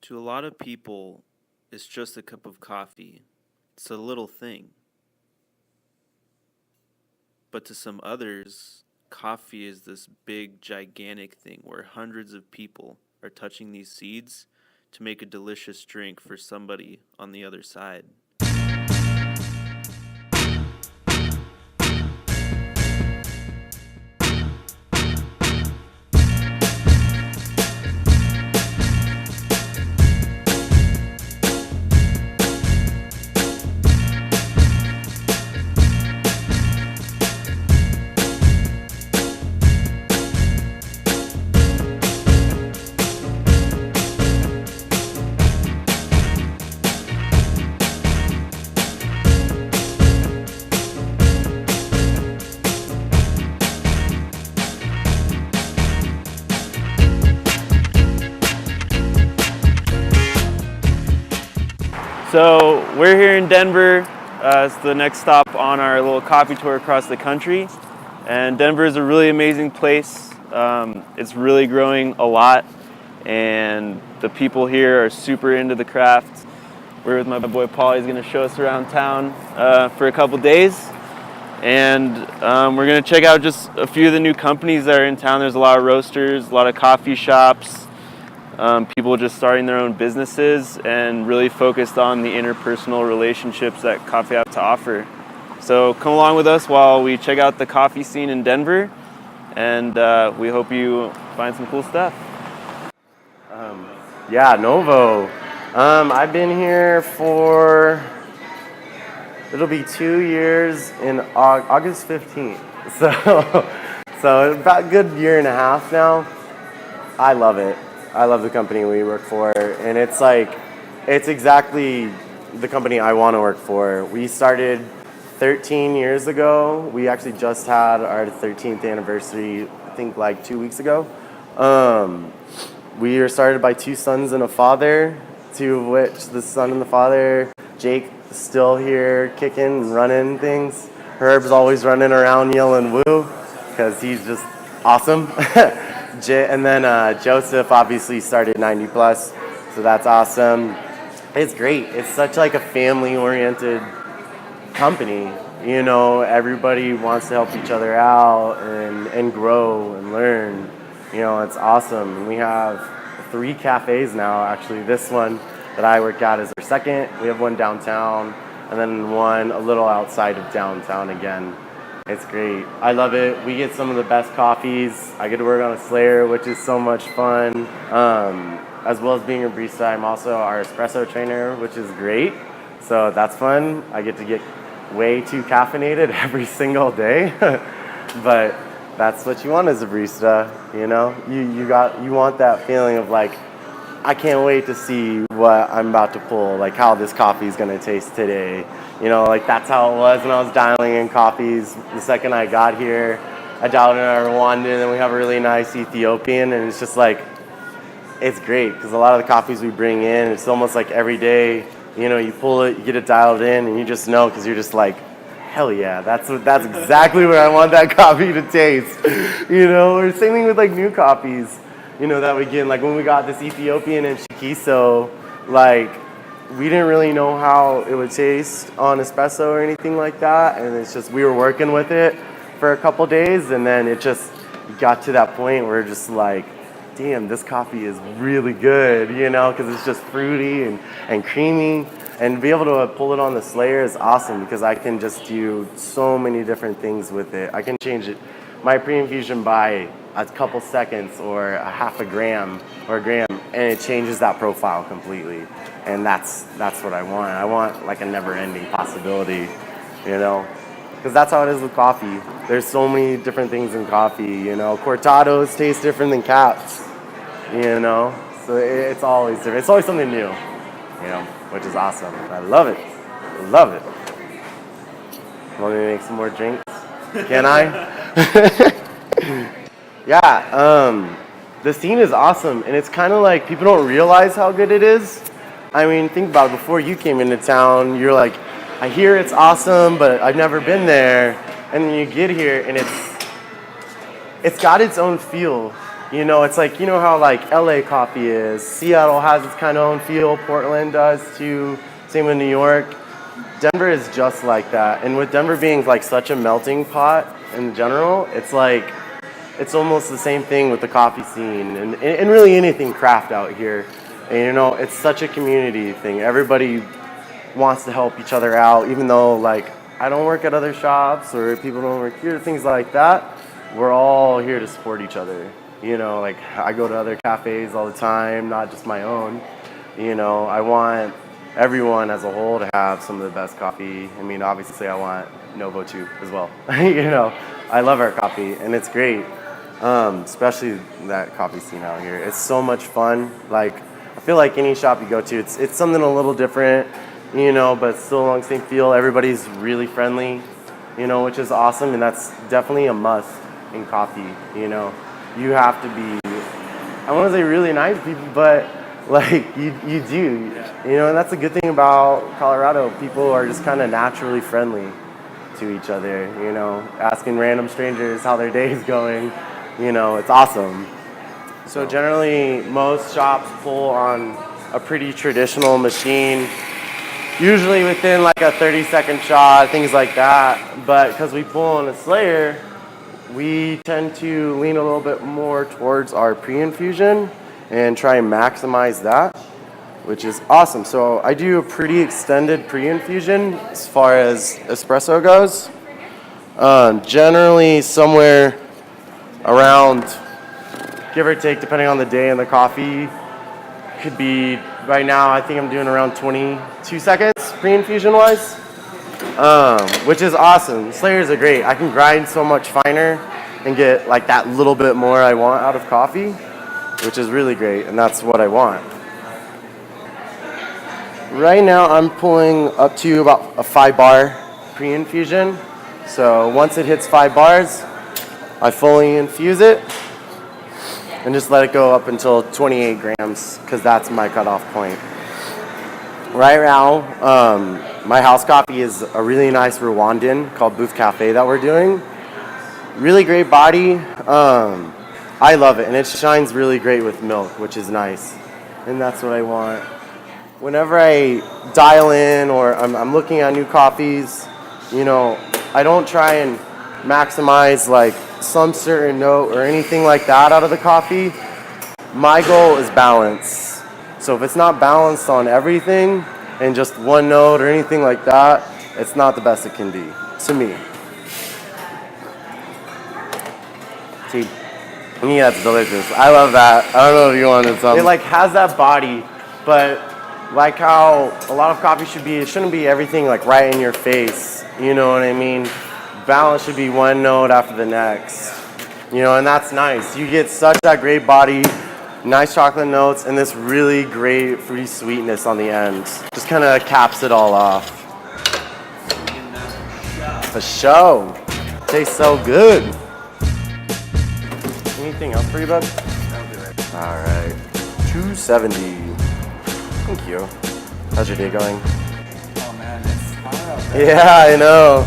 To a lot of people, it's just a cup of coffee. It's a little thing. But to some others, coffee is this big, gigantic thing where hundreds of people are touching these seeds to make a delicious drink for somebody on the other side. So we're here in Denver. It's the next stop on our little coffee tour across the country. And Denver is a really amazing place. It's really growing a lot, and the people here are super into the craft. We're with my boy Paul. He's going to show us around town for a couple days. And we're going to check out just a few of the new companies that are in town. There's a lot of roasters, a lot of coffee shops. People just starting their own businesses and really focused on the interpersonal relationships that coffee have to offer. So come along with us while we check out the coffee scene in Denver, and we hope you find some cool stuff. Yeah, Novo. I've been here for, it'll be 2 years in August 15th. So about a good year and a half now. I love it. I love the company we work for, and it's exactly the company I want to work for. We started 13 years ago. We actually just had our 13th anniversary, I think like 2 weeks ago. We were started by two sons and a father, two of which the son and the father, Jake, is still here kicking and running things. Herb's always running around yelling woo, because he's just awesome. And then Joseph obviously started 90 plus, so that's awesome. It's great. It's such like a family-oriented company. You know, everybody wants to help each other out and grow and learn. You know, it's awesome. And we have 3 cafes now, actually. This one that I work at is our second. We have one downtown, and then one a little outside of downtown again. It's great. I love it. We get some of the best coffees. I get to work on a Slayer, which is so much fun. As well as being a barista, I'm also our espresso trainer, which is great. So that's fun. I get to get way too caffeinated every single day. But that's what you want as a barista, you know? You want that feeling of like, I can't wait to see what I'm about to pull, like how this coffee is gonna taste today. You know, like that's how it was when I was dialing in coffees. The second I got here, I dialed in our Rwandan, and we have a really nice Ethiopian, and it's just like, it's great because a lot of the coffees we bring in, it's almost like every day, you know, you pull it, you get it dialed in, and you just know because you're just like, hell yeah, that's exactly what I want that coffee to taste. You know, or same thing with like new coffees, you know, that we get. Like when we got this Ethiopian and Shikiso, like we didn't really know how it would taste on espresso or anything like that, and it's just we were working with it for a couple days, and then it just got to that point where just like, damn, this coffee is really good, you know, because it's just fruity and creamy. And to be able to pull it on the Slayer is awesome because I can just do so many different things with it. I can change it, my pre-infusion by a couple seconds or a half a gram or a gram, and it changes that profile completely. And that's what I want. I want like a never-ending possibility, you know, because that's how it is with coffee. There's so many different things in coffee, you know. Cortados taste different than caps, you know. So it's always different. It's always something new, you know, which is awesome. I love it. Love it. Want me to make some more drinks? Can I? Yeah, the scene is awesome, and it's kind of like people don't realize how good it is. I mean, think about it. Before you came into town, you're like, I hear it's awesome, but I've never been there. And then you get here, and it's got its own feel. You know, it's like, you know how like LA coffee is. Seattle has its kind of own feel. Portland does too. Same with New York. Denver is just like that. And with Denver being like such a melting pot in general, it's like, it's almost the same thing with the coffee scene and really anything craft out here. And you know, it's such a community thing. Everybody wants to help each other out, even though like I don't work at other shops or people don't work here, things like that. We're all here to support each other. You know, like I go to other cafes all the time, not just my own. You know, I want everyone as a whole to have some of the best coffee. I mean, obviously I want Novo too as well. You know, I love our coffee and it's great. Especially that coffee scene out here. It's so much fun. Like, I feel like any shop you go to, it's something a little different, you know, but still along the same feel. Everybody's really friendly, you know, which is awesome, and that's definitely a must in coffee, you know. You have to be, I want to say really nice people, but like you do, you know, and that's a good thing about Colorado. People are just kind of naturally friendly to each other, you know, asking random strangers how their day is going, you know, it's awesome. So generally most shops pull on a pretty traditional machine, usually within like a 30-second shot, things like that. But because we pull on a Slayer, we tend to lean a little bit more towards our pre-infusion and try and maximize that, which is awesome. So I do a pretty extended pre-infusion as far as espresso goes. Generally somewhere around, give or take, depending on the day and the coffee, could be, right now I think I'm doing around 22 seconds pre-infusion wise. Which is awesome. Slayers are great. I can grind so much finer and get like that little bit more I want out of coffee, which is really great, and that's what I want. Right now I'm pulling up to about a 5-bar pre-infusion. So once it hits 5 bars, I fully infuse it and just let it go up until 28 grams because that's my cutoff point. Right now, my house coffee is a really nice Rwandan called Booth Cafe that we're doing. Really great body. I love it, and it shines really great with milk, which is nice. And that's what I want. Whenever I dial in or I'm looking at new coffees, you know, I don't try and maximize like some certain note or anything like that out of the coffee. My goal is balance. So if it's not balanced on everything and just one note or anything like that, it's not the best it can be, to me. See, to me that's delicious. I love that. I don't know if you wanted something. It like has that body, but like how a lot of coffee should be, it shouldn't be everything like right in your face. You know what I mean? Balance should be one note after the next. You know, and that's nice. You get such that great body, nice chocolate notes, and this really great fruity sweetness on the end. Just kind of caps it all off. For show. Tastes so good. Anything else for you, bud? That'll do it. All right. 270. Thank you. How's your day going? Oh man, it's hot out there. Yeah, I know.